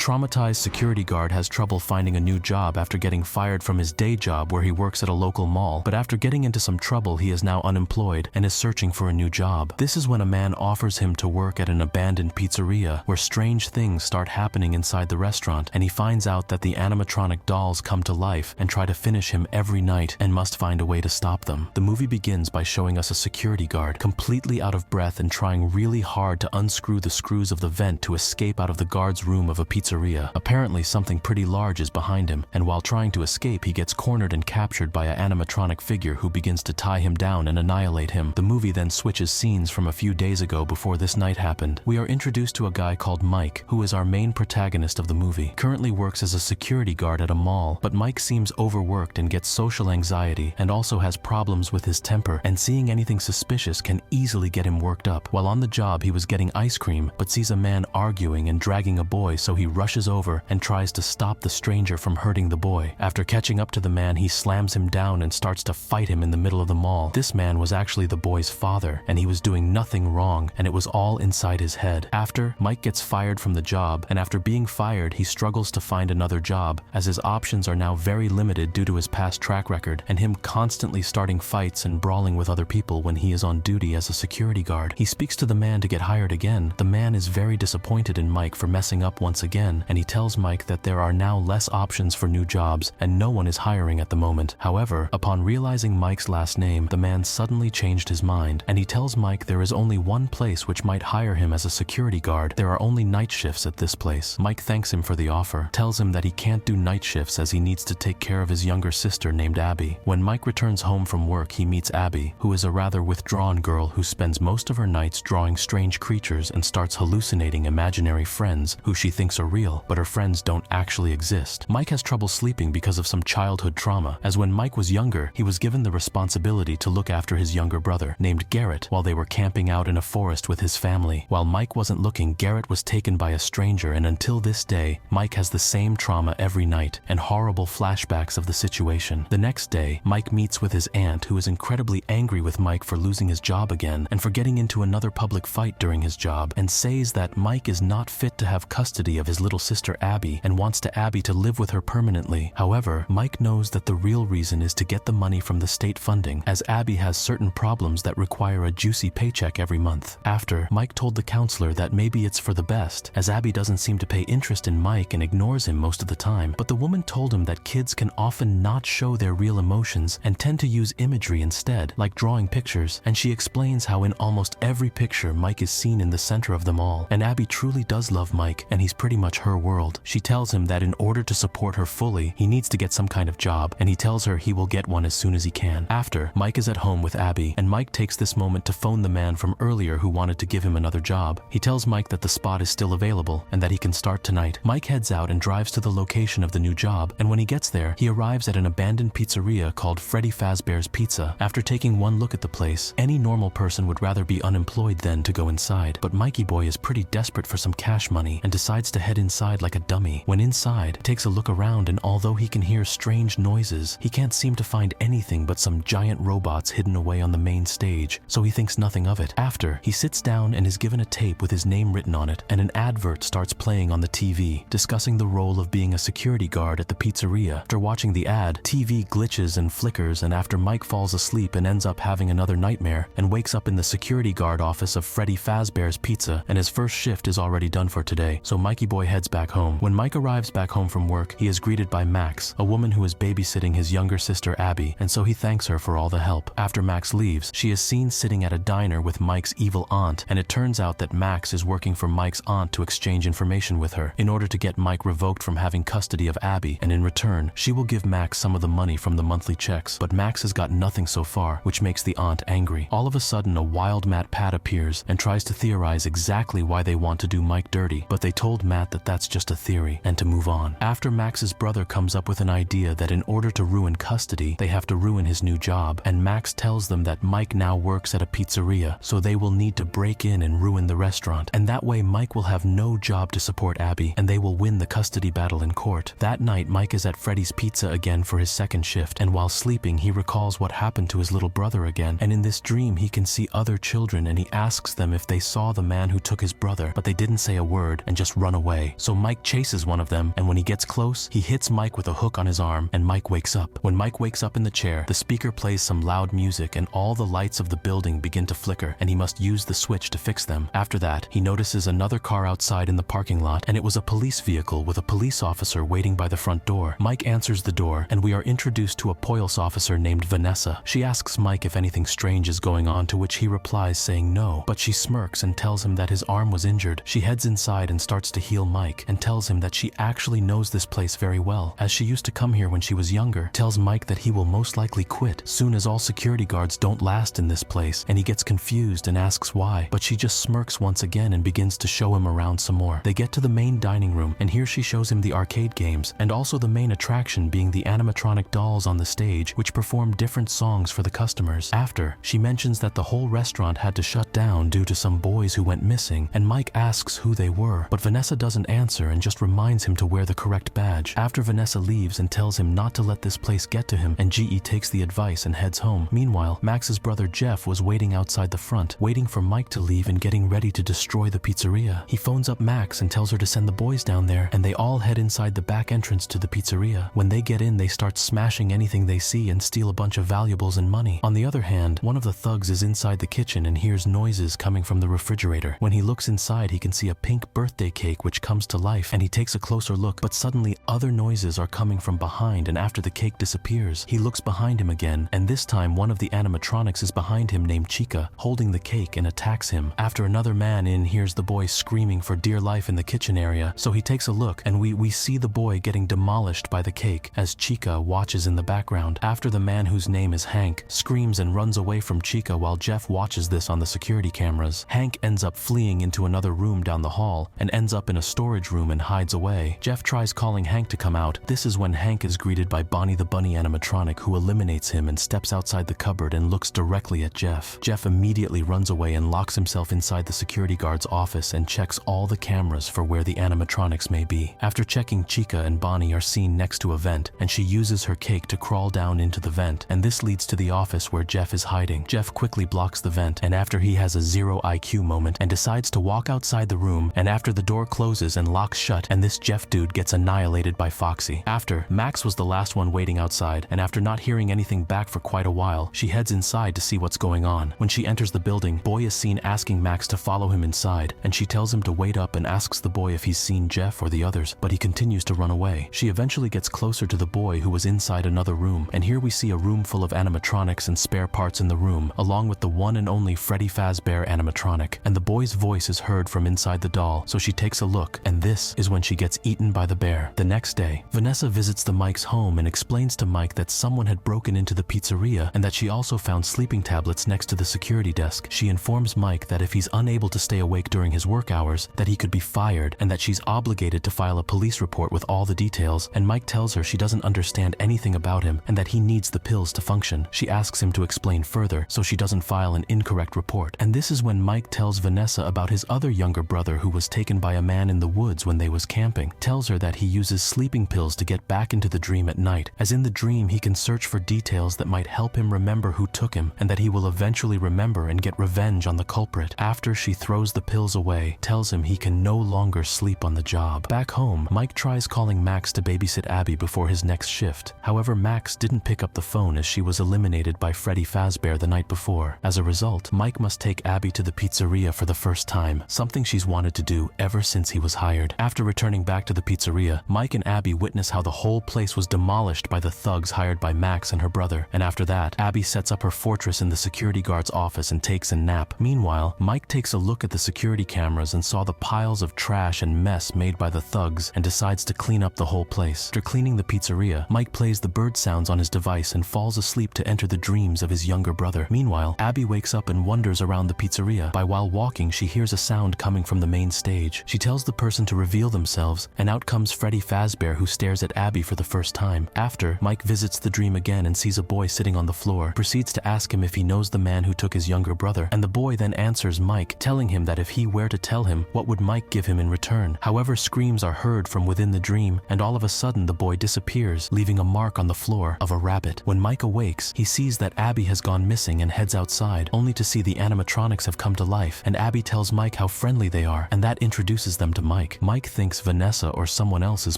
traumatized security guard has trouble finding a new job after getting fired from his day job where he works at a local mall, but after getting into some trouble he is now unemployed and is searching for a new job. This is when a man offers him to work at an abandoned pizzeria where strange things start happening inside the restaurant, and he finds out that the animatronic dolls come to life and try to finish him every night and must find a way to stop them. The movie begins by showing us a security guard completely out of breath and trying really hard to unscrew the screws of the vent to escape out of the guard's room of a pizzeria. Apparently something pretty large is behind him, and while trying to escape he gets cornered and captured by an animatronic figure who begins to tie him down and annihilate him. The movie then switches scenes from a few days ago before this night happened. We are introduced to a guy called Mike, who is our main protagonist of the movie. Currently works as a security guard at a mall, but Mike seems overworked and gets social anxiety and also has problems with his temper, and seeing anything suspicious can easily get him worked up. While on the job he was getting ice cream, but sees a man arguing and dragging a boy, so he rushes over and tries to stop the stranger from hurting the boy. After catching up to the man, he slams him down and starts to fight him in the middle of the mall. This man was actually the boy's father, and he was doing nothing wrong, and it was all inside his head. After, Mike gets fired from the job, and after being fired he struggles to find another job as his options are now very limited due to his past track record and him constantly starting fights and brawling with other people when he is on duty as a security guard. He speaks to the man to get hired again. The man is very disappointed in Mike for messing up once again, and he tells Mike that there are now less options for new jobs and no one is hiring at the moment. However, upon realizing Mike's last name, the man suddenly changed his mind, and he tells Mike there is only one place which might hire him as a security guard. There are only night shifts at this place. Mike thanks him for the offer, tells him that he can't do night shifts as he needs to take care of his younger sister named Abby. When Mike returns home from work, he meets Abby, who is a rather withdrawn girl who spends most of her nights drawing strange creatures and starts hallucinating imaginary friends who she thinks are real, but her friends don't actually exist. Mike has trouble sleeping because of some childhood trauma, as when Mike was younger, he was given the responsibility to look after his younger brother, named Garrett, while they were camping out in a forest with his family. While Mike wasn't looking, Garrett was taken by a stranger, and until this day, Mike has the same trauma every night and horrible flashbacks of the situation. The next day, Mike meets with his aunt, who is incredibly angry with Mike for losing his job again and for getting into another public fight during his job, and says that Mike is not fit to have custody of his little sister Abby and wants Abby to live with her permanently. However, Mike knows that the real reason is to get the money from the state funding, as Abby has certain problems that require a juicy paycheck every month. After, Mike told the counselor that maybe it's for the best, as Abby doesn't seem to pay interest in Mike and ignores him most of the time, but the woman told him that kids can often not show their real emotions and tend to use imagery instead, like drawing pictures, and she explains how in almost every picture Mike is seen in the center of them all, and Abby truly does love Mike and he's pretty much her world. She tells him that in order to support her fully, he needs to get some kind of job, and he tells her he will get one as soon as he can. After, Mike is at home with Abby, and Mike takes this moment to phone the man from earlier who wanted to give him another job. He tells Mike that the spot is still available and that he can start tonight. Mike heads out and drives to the location of the new job, and when he gets there, he arrives at an abandoned pizzeria called Freddy Fazbear's Pizza. After taking one look at the place, any normal person would rather be unemployed than to go inside, but Mikey Boy is pretty desperate for some cash money and decides to head inside like a dummy. When inside, takes a look around, and although he can hear strange noises, he can't seem to find anything but some giant robots hidden away on the main stage, so he thinks nothing of it. After, he sits down and is given a tape with his name written on it, and an advert starts playing on the TV, discussing the role of being a security guard at the pizzeria. After watching the ad, TV glitches and flickers, and after Mike falls asleep and ends up having another nightmare and wakes up in the security guard office of Freddy Fazbear's Pizza, and his first shift is already done for today, so Mikey Boy heads back home. When Mike arrives back home from work, he is greeted by Max, a woman who is babysitting his younger sister Abby, and so he thanks her for all the help. After Max leaves, she is seen sitting at a diner with Mike's evil aunt, and it turns out that Max is working for Mike's aunt to exchange information with her in order to get Mike revoked from having custody of Abby, and in return, she will give Max some of the money from the monthly checks, but Max has got nothing so far, which makes the aunt angry. All of a sudden, a wild Matt Pat appears and tries to theorize exactly why they want to do Mike dirty, but they told Matt that that's just a theory and to move on. After, Max's brother comes up with an idea that in order to ruin custody, they have to ruin his new job, and Max tells them that Mike now works at a pizzeria, so they will need to break in and ruin the restaurant, and that way Mike will have no job to support Abby, and they will win the custody battle in court. That night, Mike is at Freddy's Pizza again for his second shift, and while sleeping, he recalls what happened to his little brother again, and in this dream, he can see other children, and he asks them if they saw the man who took his brother, but they didn't say a word and just run away. So Mike chases one of them, and when he gets close, he hits Mike with a hook on his arm, and Mike wakes up. When Mike wakes up in the chair, the speaker plays some loud music and all the lights of the building begin to flicker, and he must use the switch to fix them. After that, he notices another car outside in the parking lot, and it was a police vehicle with a police officer waiting by the front door. Mike answers the door, and we are introduced to a police officer named Vanessa. She asks Mike if anything strange is going on, to which he replies saying no, but she smirks and tells him that his arm was injured. She heads inside and starts to heal Mike, and tells him that she actually knows this place very well, as she used to come here when she was younger. Tells Mike that he will most likely quit soon, as all security guards don't last in this place, and he gets confused and asks why, but she just smirks once again and begins to show him around some more. They get to the main dining room, and here she shows him the arcade games, and also the main attraction being the animatronic dolls on the stage, which perform different songs for the customers. After, she mentions that the whole restaurant had to shut down due to some boys who went missing, and Mike asks who they were, but Vanessa doesn't answer and just reminds him to wear the correct badge. After, Vanessa leaves and tells him not to let this place get to him, and GE takes the advice and heads home. Meanwhile, Max's brother Jeff was waiting outside the front, waiting for Mike to leave and getting ready to destroy the pizzeria. He phones up Max and tells her to send the boys down there, and they all head inside the back entrance to the pizzeria. When they get in, they start smashing anything they see and steal a bunch of valuables and money. On the other hand, one of the thugs is inside the kitchen and hears noises coming from the refrigerator. When he looks inside, he can see a pink birthday cake which comes to life, and he takes a closer look, but suddenly other noises are coming from behind, and after the cake disappears, he looks behind him again, and this time one of the animatronics is behind him named Chica, holding the cake, and attacks him. After, another man hears the boy screaming for dear life in the kitchen area, so he takes a look, and we see the boy getting demolished by the cake as Chica watches in the background. After, the man whose name is Hank screams and runs away from Chica while Jeff watches this on the security cameras. Hank ends up fleeing into another room down the hall and ends up in a storage room and hides away. Jeff tries calling Hank to come out. This is when Hank is greeted by Bonnie the Bunny animatronic, who eliminates him and steps outside the cupboard and looks directly at Jeff. Jeff immediately runs away and locks himself inside the security guard's office and checks all the cameras for where the animatronics may be. After checking, Chica and Bonnie are seen next to a vent, and she uses her cake to crawl down into the vent, and this leads to the office where Jeff is hiding. Jeff quickly blocks the vent, and after, he has a zero IQ moment and decides to walk outside the room, and after, the door closes and locks shut, and this Jeff dude gets annihilated by Foxy. After, Max was the last one waiting outside, and after not hearing anything back for quite a while, she heads inside to see what's going on. When she enters the building, Boy is seen asking Max to follow him inside, and she tells him to wait up and asks the boy if he's seen Jeff or the others, but he continues to run away. She eventually gets closer to the boy, who was inside another room, and here we see a room full of animatronics and spare parts in the room, along with the one and only Freddy Fazbear animatronic, and the boy's voice is heard from inside the doll, so she takes a look, and this is when she gets eaten by the bear. The next day, Vanessa visits the Mike's home and explains to Mike that someone had broken into the pizzeria and that she also found sleeping tablets next to the security desk. She informs Mike that if he's unable to stay awake during his work hours, that he could be fired, and that she's obligated to file a police report with all the details, and Mike tells her she doesn't understand anything about him and that he needs the pills to function. She asks him to explain further so she doesn't file an incorrect report, and this is when Mike tells Vanessa about his other younger brother who was taken by a man in the woods when they was camping. Tells her that he uses sleeping pills to get back into the dream at night, as in the dream he can search for details that might help him remember who took him, and that he will eventually remember and get revenge on the culprit. After, she throws the pills away, tells him he can no longer sleep on the job. Back home, Mike tries calling Max to babysit Abby before his next shift. However, Max didn't pick up the phone as she was eliminated by Freddy Fazbear the night before. As a result, Mike must take Abby to the pizzeria for the first time, something she's wanted to do ever since he was hired. After returning back to the pizzeria, Mike and Abby witness how the whole place was demolished by the thugs hired by Max and her brother, and after that, Abby sets up her fortress in the security guard's office and takes a nap. Meanwhile, Mike takes a look at the security cameras and saw the piles of trash and mess made by the thugs and decides to clean up the whole place. After cleaning the pizzeria, Mike plays the bird sounds on his device and falls asleep to enter the dreams of his younger brother. Meanwhile, Abby wakes up and wanders around the pizzeria. While walking, she hears a sound coming from the main stage. She tells the person to reveal themselves, and out comes Freddy Fazbear, who stares at Abby for the first time. After, Mike visits the dream again and sees a boy sitting on the floor, proceeds to ask him if he knows the man who took his younger brother, and the boy then answers Mike, telling him that if he were to tell him, what would Mike give him in return? However, screams are heard from within the dream, and all of a sudden the boy disappears, leaving a mark on the floor of a rabbit. When Mike awakes, he sees that Abby has gone missing and heads outside, only to see the animatronics have come to life, and Abby tells Mike how friendly they are, and that introduces them to Mike. Mike. Mike thinks Vanessa or someone else is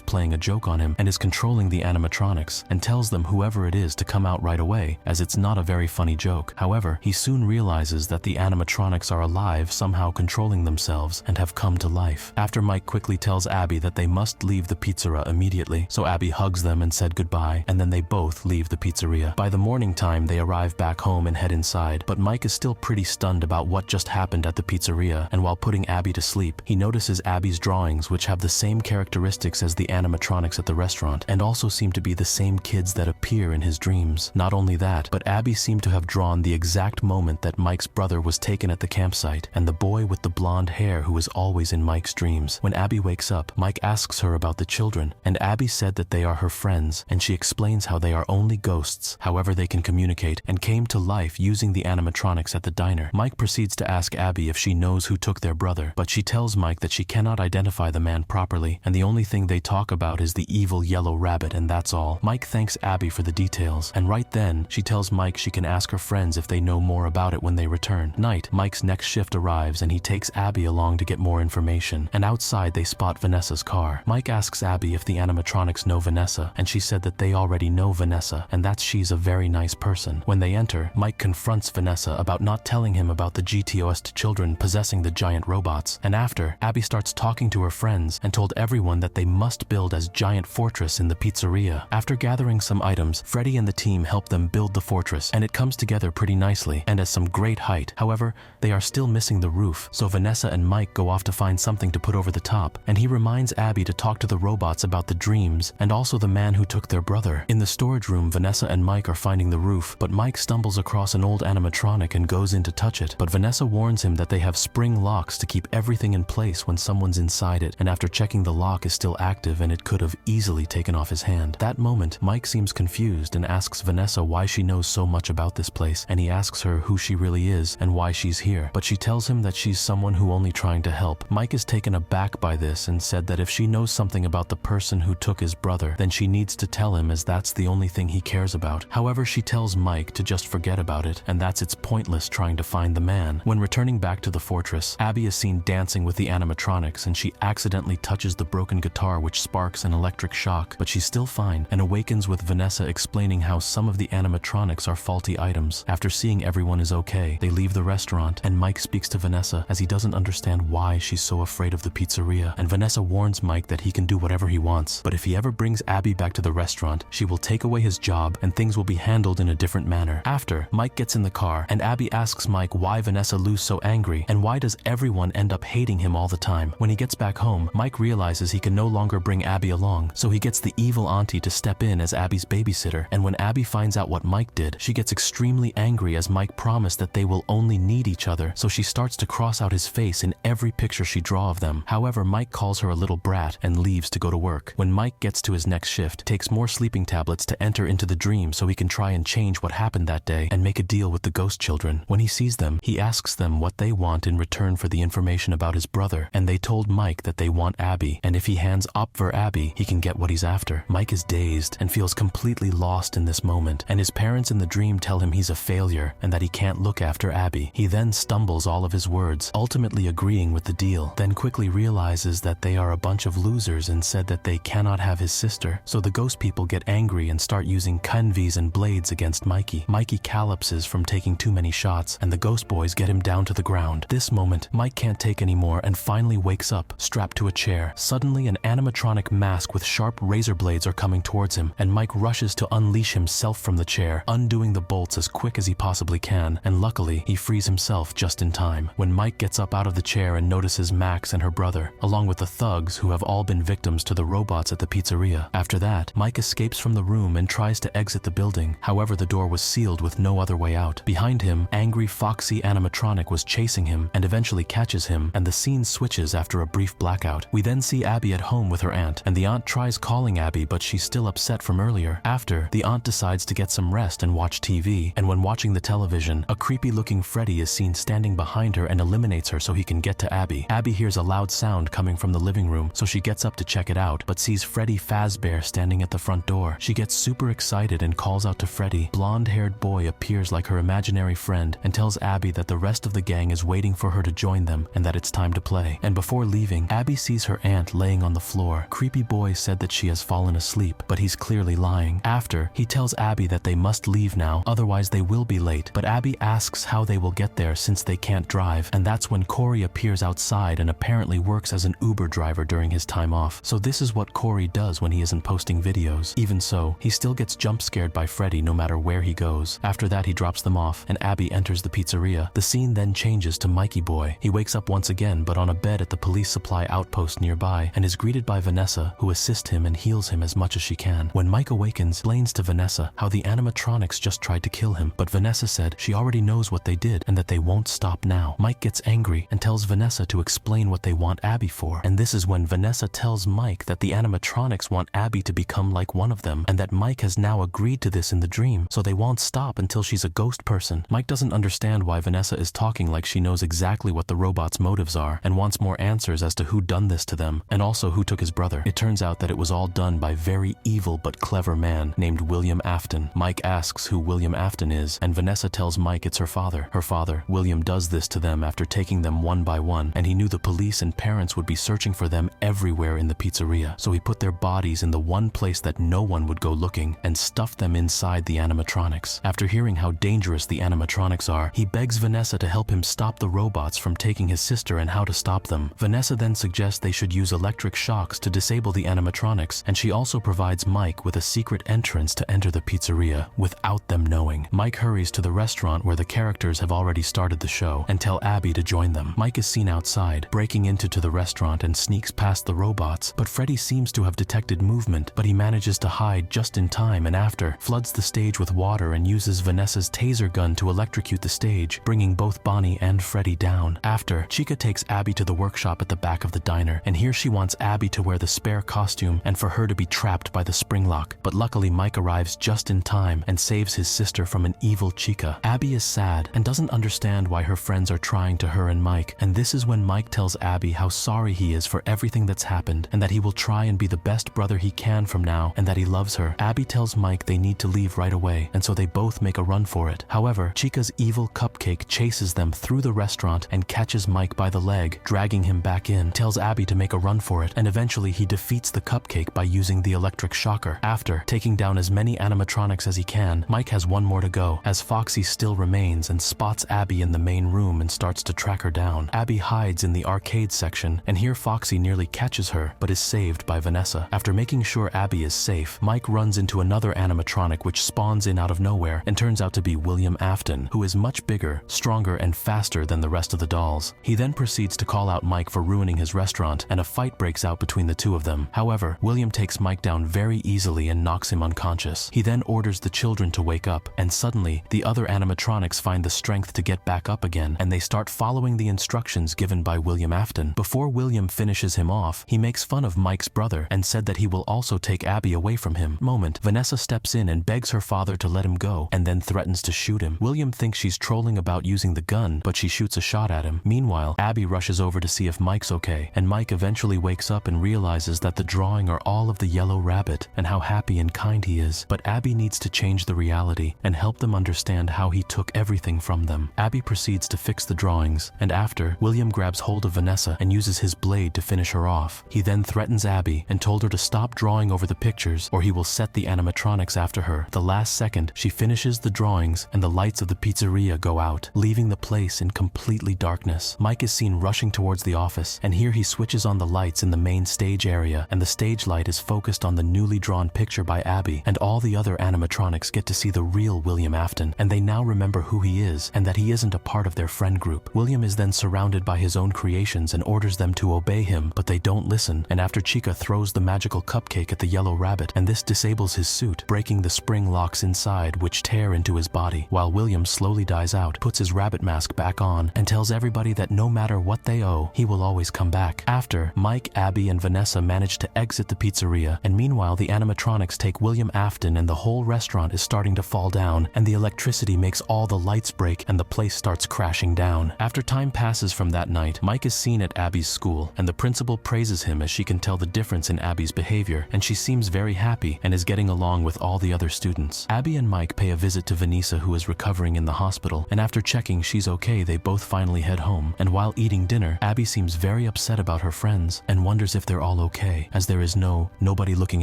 playing a joke on him and is controlling the animatronics, and tells them whoever it is to come out right away, as it's not a very funny joke. However, he soon realizes that the animatronics are alive, somehow controlling themselves, and have come to life. After Mike quickly tells Abby that they must leave the pizzeria immediately, so Abby hugs them and said goodbye, and then they both leave the pizzeria. By the morning time, they arrive back home and head inside, but Mike is still pretty stunned about what just happened at the pizzeria, and while putting Abby to sleep, he notices Abby's drawings, which have the same characteristics as the animatronics at the restaurant, and also seem to be the same kids that appear in his dreams. Not only that, but Abby seemed to have drawn the exact moment that Mike's brother was taken at the campsite, and the boy with the blonde hair who is always in Mike's dreams. When Abby wakes up, Mike asks her about the children, and Abby said that they are her friends, and she explains how they are only ghosts, however they can communicate, and came to life using the animatronics at the diner. Mike proceeds to ask Abby if she knows who took their brother, but she tells Mike that she cannot identify the man properly, and the only thing they talk about is the evil yellow rabbit, and that's all. Mike thanks Abby for the details, and right then, she tells Mike she can ask her friends if they know more about it when they return. Night, Mike's next shift arrives, and he takes Abby along to get more information, and outside they spot Vanessa's car. Mike asks Abby if the animatronics know Vanessa, and she said that they already know Vanessa, and that she's a very nice person. When they enter, Mike confronts Vanessa about not telling him about the GTOS children possessing the giant robots, and after, Abby starts talking to her friends and told everyone that they must build as giant fortress in the pizzeria. After gathering some items, Freddy and the team help them build the fortress, and it comes together pretty nicely and at some great height. However, they are still missing the roof, so Vanessa and Mike go off to find something to put over the top, and he reminds Abby to talk to the robots about the dreams and also the man who took their brother. In the storage room, Vanessa and Mike are finding the roof, but Mike stumbles across an old animatronic and goes in to touch it, but Vanessa warns him that they have spring locks to keep everything in place when someone's inside it, and after checking, the lock is still active and it could have easily taken off his hand. That moment, Mike seems confused and asks Vanessa why she knows so much about this place, and he asks her who she really is and why she's here, but she tells him that she's someone who only trying to help. Mike is taken aback by this and said that if she knows something about the person who took his brother, then she needs to tell him, as that's the only thing he cares about. However, she tells Mike to just forget about it, and that's it's pointless trying to find the man. When returning back to the fortress, Abby is seen dancing with the animatronics, and she accidentally touches the broken guitar, which sparks an electric shock, but she's still fine and awakens with Vanessa explaining how some of the animatronics are faulty items. After seeing everyone is okay, they leave the restaurant, and Mike speaks to Vanessa as he doesn't understand why she's so afraid of the pizzeria, and Vanessa warns Mike that he can do whatever he wants, but if he ever brings Abby back to the restaurant, she will take away his job and things will be handled in a different manner. After, Mike gets in the car, and Abby asks Mike why Vanessa looks so angry, and why does everyone end up hating him all the time. When he gets back home, Mike realizes he can no longer bring Abby along, so he gets the evil auntie to step in as Abby's babysitter, and when Abby finds out what Mike did, she gets extremely angry as Mike promised that they will only need each other, so she starts to cross out his face in every picture she draws of them. However, Mike calls her a little brat and leaves to go to work. When Mike gets to his next shift, takes more sleeping tablets to enter into the dream so he can try and change what happened that day and make a deal with the ghost children. When he sees them, he asks them what they want in return for the information about his brother, and they told Mike that they want Abby, and if he hands up for Abby, he can get what he's after. Mike is dazed and feels completely lost in this moment, and his parents in the dream tell him he's a failure and that he can't look after Abby. He then stumbles all of his words, ultimately agreeing with the deal, then quickly realizes that they are a bunch of losers and said that they cannot have his sister, so the ghost people get angry and start using canvas and blades against Mikey. Mikey collapses from taking too many shots, and the ghost boys get him down to the ground. This moment, Mike can't take anymore and finally wakes up, strapped to a chair. Suddenly, an animatronic mask with sharp razor blades are coming towards him, and Mike rushes to unleash himself from the chair, undoing the bolts as quick as he possibly can, and luckily, he frees himself just in time. When Mike gets up out of the chair and notices Max and her brother, along with the thugs who have all been victims to the robots at the pizzeria. After that, Mike escapes from the room and tries to exit the building. However, the door was sealed with no other way out. Behind him, angry foxy animatronic was chasing him and eventually catches him, and the scene switches after a brief blackout. We then see Abby at home with her aunt, and the aunt tries calling Abby, but she's still upset from earlier. After, the aunt decides to get some rest and watch TV, and when watching the television, a creepy-looking Freddy is seen standing behind her and eliminates her so he can get to Abby. Abby hears a loud sound coming from the living room, so she gets up to check it out, but sees Freddy Fazbear standing at the front door. She gets super excited and calls out to Freddy. Blonde-haired boy appears like her imaginary friend and tells Abby that the rest of the gang is waiting for her to join them and that it's time to play. And before leaving, eating, Abby sees her aunt laying on the floor. Creepy boy said that she has fallen asleep, but he's clearly lying. After, he tells Abby that they must leave now, otherwise they will be late. But Abby asks how they will get there since they can't drive, and that's when Corey appears outside and apparently works as an Uber driver during his time off. So this is what Corey does when he isn't posting videos. Even so, he still gets jump scared by Freddy no matter where he goes. After that, he drops them off, and Abby enters the pizzeria. The scene then changes to Mikey Boy. He wakes up once again, but on a bed at the police supply outpost nearby, and is greeted by Vanessa, who assists him and heals him as much as she can. When Mike awakens, explains to Vanessa how the animatronics just tried to kill him, but Vanessa said she already knows what they did and that they won't stop now. Mike gets angry and tells Vanessa to explain what they want Abby for, and this is when Vanessa tells Mike that the animatronics want Abby to become like one of them, and that Mike has now agreed to this in the dream, so they won't stop until she's a ghost person. Mike doesn't understand why Vanessa is talking like she knows exactly what the robot's motives are, and wants more answers as to who done this to them, and also who took his brother. It turns out that it was all done by very evil but clever man named William Afton. Mike asks who William Afton is, and Vanessa tells Mike it's her father. Her father, William, does this to them after taking them one by one, and he knew the police and parents would be searching for them everywhere in the pizzeria, so he put their bodies in the one place that no one would go looking and stuffed them inside the animatronics. After hearing how dangerous the animatronics are, he begs Vanessa to help him stop the robots from taking his sister and how to stop them. Vanessa then suggests they should use electric shocks to disable the animatronics, and she also provides Mike with a secret entrance to enter the pizzeria without them knowing. Mike hurries to the restaurant where the characters have already started the show and tell Abby to join them. Mike is seen outside, breaking into the restaurant and sneaks past the robots, but Freddy seems to have detected movement, but he manages to hide just in time, and after, floods the stage with water and uses Vanessa's taser gun to electrocute the stage, bringing both Bonnie and Freddy down. After, Chica takes Abby to the workshop at the back of the diner, and here she wants Abby to wear the spare costume and for her to be trapped by the spring lock, but luckily Mike arrives just in time and saves his sister from an evil Chica. Abby is sad and doesn't understand why her friends are trying to her and Mike, and this is when Mike tells Abby how sorry he is for everything that's happened and that he will try and be the best brother he can from now and that he loves her. Abby tells Mike they need to leave right away, and so they both make a run for it. However, Chica's evil cupcake chases them through the restaurant and catches Mike by the leg, dragging him back in, tells Abby to make a run for it, and eventually he defeats the cupcake by using the electric shocker. After taking down as many animatronics as he can, Mike has one more to go, as Foxy still remains and spots Abby in the main room and starts to track her down. Abby hides in the arcade section, and here Foxy nearly catches her, but is saved by Vanessa. After making sure Abby is safe, Mike runs into another animatronic which spawns in out of nowhere and turns out to be William Afton, who is much bigger, stronger, and faster than the rest of the dolls. He then proceeds to call out Mike for ruining his restaurant, and a fight breaks out between the two of them. However, William takes Mike down very easily and knocks him unconscious. He then orders the children to wake up, and suddenly, the other animatronics find the strength to get back up again, and they start following the instructions given by William Afton. Before William finishes him off, he makes fun of Mike's brother and said that he will also take Abby away from him. Vanessa steps in and begs her father to let him go, and then threatens to shoot him. William thinks she's trolling about using the gun, but she shoots a shot at him. Meanwhile, Abby rushes over to see if Mike's okay, and Mike eventually wakes up and realizes that the drawing are all of the yellow rabbit and how happy and kind he is. But Abby needs to change the reality and help them understand how he took everything from them. Abby proceeds to fix the drawings, and after, William grabs hold of Vanessa and uses his blade to finish her off. He then threatens Abby and told her to stop drawing over the pictures or he will set the animatronics after her. The last second, she finishes the drawings and the lights of the pizzeria go out, leaving the place in completely darkness. Mike is seen rushing towards the office, and here he switches on the lights in the main stage area, and the stage light is focused on the newly drawn picture by Abby, and all the other animatronics get to see the real William Afton, and they now remember who he is and that he isn't a part of their friend group. William is then surrounded by his own creations and orders them to obey him, but they don't listen, and after Chica throws the magical cupcake at the yellow rabbit, and this disables his suit, breaking the spring locks inside which tear into his body, while William slowly dies out, puts his rabbit mask back on, and tells everybody that no matter what they owe, he will always come back. After, Mike, Abby, and Vanessa manage to exit the pizzeria, and meanwhile the animatronics take William Afton and the whole restaurant is starting to fall down, and the electricity makes all the lights break and the place starts crashing down. After time passes from that night, Mike is seen at Abby's school, and the principal praises him as she can tell the difference in Abby's behavior, and she seems very happy and is getting along with all the other students. Abby and Mike pay a visit to Vanessa, who is recovering in the hospital, and after checking she's okay, they both finally head home, and while eating dinner, Abby seems very very upset about her friends and wonders if they're all okay, as there is nobody looking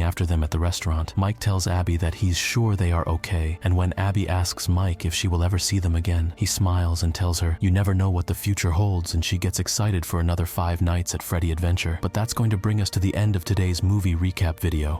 after them at the restaurant. Mike tells Abby that he's sure they are okay, and when Abby asks Mike if she will ever see them again, he smiles and tells her, "You never know what the future holds," and she gets excited for another 5 nights at Freddy Adventure. But that's going to bring us to the end of today's movie recap video.